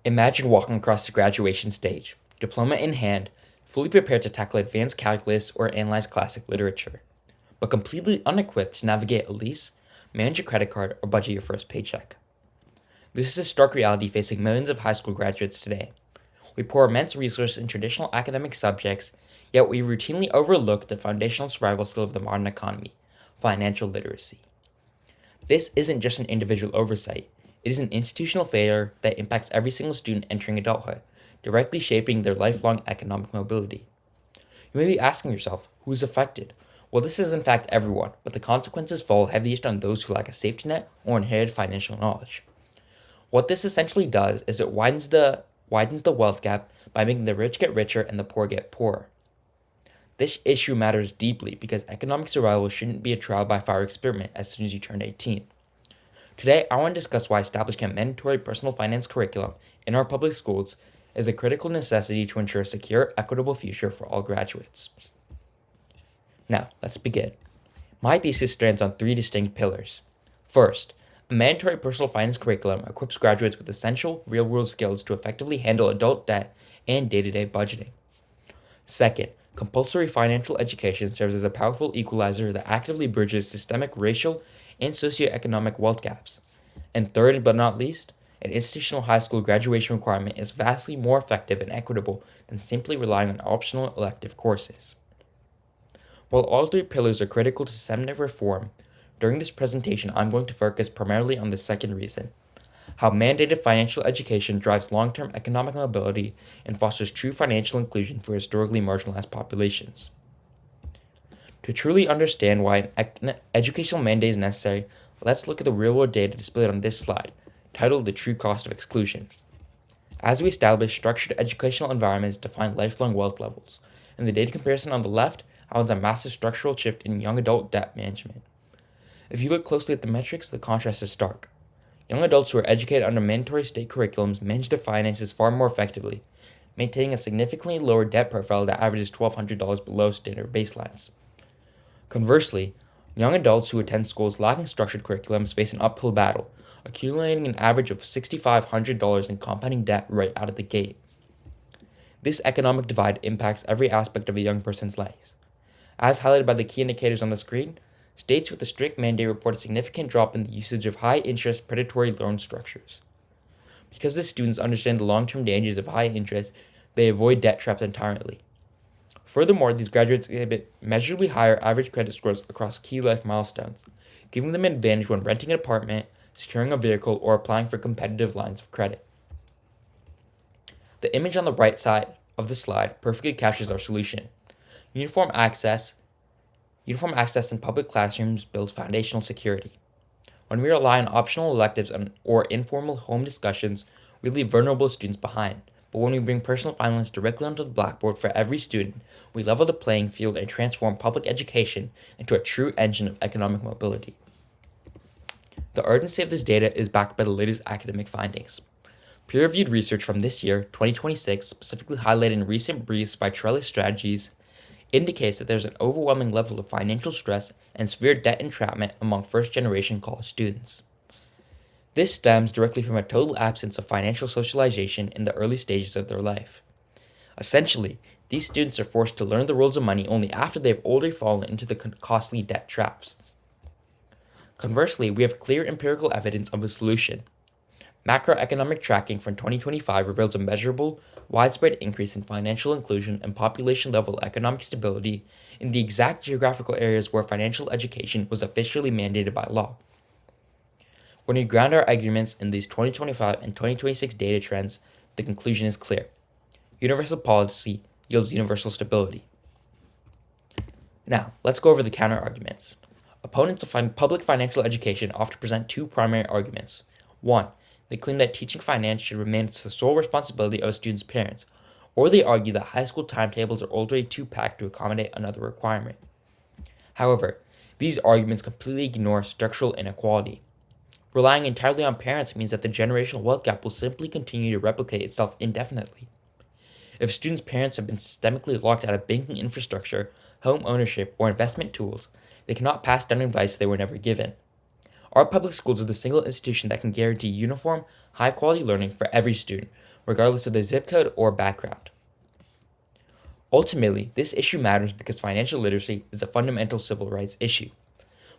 Imagine walking across the graduation stage, diploma in hand, fully prepared to tackle advanced calculus or analyze classic literature, but completely unequipped to navigate a lease, manage a credit card, or budget your first paycheck. This is a stark reality facing millions of high school graduates today. We pour immense resources in traditional academic subjects, yet we routinely overlook the foundational survival skill of the modern economy: financial literacy. This isn't just an individual oversight, it is an institutional failure that impacts every single student entering adulthood, directly shaping their lifelong economic mobility. You may be asking yourself, who is affected? Well, this is in fact everyone, but the consequences fall heaviest on those who lack a safety net or inherited financial knowledge. What this essentially does is it widens the wealth gap by making the rich get richer and the poor get poorer. This issue matters deeply because economic survival shouldn't be a trial by fire experiment as soon as you turn 18. Today, I want to discuss why establishing a mandatory personal finance curriculum in our public schools is a critical necessity to ensure a secure, equitable future for all graduates. Now, let's begin. My thesis stands on three distinct pillars. First, a mandatory personal finance curriculum equips graduates with essential real-world skills to effectively handle adult debt and day-to-day budgeting. Second, compulsory financial education serves as a powerful equalizer that actively bridges systemic racial and socioeconomic wealth gaps. And third, but not least, an institutional high school graduation requirement is vastly more effective and equitable than simply relying on optional elective courses. While all three pillars are critical to systemic reform, during this presentation I'm going to focus primarily on the second reason: how mandated financial education drives long-term economic mobility and fosters true financial inclusion for historically marginalized populations. To truly understand why an educational mandate is necessary, let's look at the real-world data displayed on this slide, titled The True Cost of Exclusion. As we established, structured educational environments define lifelong wealth levels, and the data comparison on the left outlines a massive structural shift in young adult debt management. If you look closely at the metrics, the contrast is stark. Young adults who are educated under mandatory state curriculums manage their finances far more effectively, maintaining a significantly lower debt profile that averages $1,200 below standard baselines. Conversely, young adults who attend schools lacking structured curriculums face an uphill battle, accumulating an average of $6,500 in compounding debt right out of the gate. This economic divide impacts every aspect of a young person's life. As highlighted by the key indicators on the screen, states with a strict mandate report a significant drop in the usage of high-interest predatory loan structures. Because the students understand the long-term dangers of high interest, they avoid debt traps entirely. Furthermore, these graduates exhibit measurably higher average credit scores across key life milestones, giving them an advantage when renting an apartment, securing a vehicle, or applying for competitive lines of credit. The image on the right side of the slide perfectly captures our solution. Uniform access in public classrooms builds foundational security. When we rely on optional electives or informal home discussions, we leave vulnerable students behind. But when we bring personal finance directly onto the blackboard for every student, we level the playing field and transform public education into a true engine of economic mobility. The urgency of this data is backed by the latest academic findings. Peer-reviewed research from this year, 2026, specifically highlighted in recent briefs by Trellis Strategies, indicates that there's an overwhelming level of financial stress and severe debt entrapment among first-generation college students. This stems directly from a total absence of financial socialization in the early stages of their life. Essentially, these students are forced to learn the rules of money only after they've already fallen into the costly debt traps. Conversely, we have clear empirical evidence of a solution. Macroeconomic tracking from 2025 reveals a measurable, widespread increase in financial inclusion and population-level economic stability in the exact geographical areas where financial education was officially mandated by law. When we ground our arguments in these 2025 and 2026 data trends, the conclusion is clear. Universal policy yields universal stability. Now, let's go over the counter-arguments. Opponents of public financial education often present two primary arguments. One, they claim that teaching finance should remain the sole responsibility of a student's parents, or they argue that high school timetables are already too packed to accommodate another requirement. However, these arguments completely ignore structural inequality. Relying entirely on parents means that the generational wealth gap will simply continue to replicate itself indefinitely. If students' parents have been systemically locked out of banking infrastructure, home ownership, or investment tools, they cannot pass down advice they were never given. Our public schools are the single institution that can guarantee uniform, high-quality learning for every student, regardless of their zip code or background. Ultimately, this issue matters because financial literacy is a fundamental civil rights issue.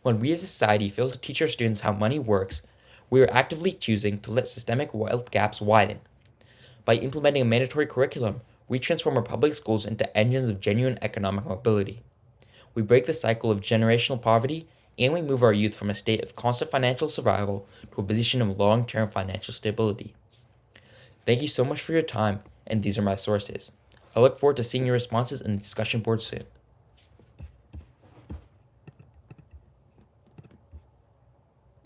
When we as a society fail to teach our students how money works, we are actively choosing to let systemic wealth gaps widen. By implementing a mandatory curriculum, we transform our public schools into engines of genuine economic mobility. We break the cycle of generational poverty, and we move our youth from a state of constant financial survival to a position of long-term financial stability. Thank you so much for your time, and these are my sources. I look forward to seeing your responses in the discussion board soon.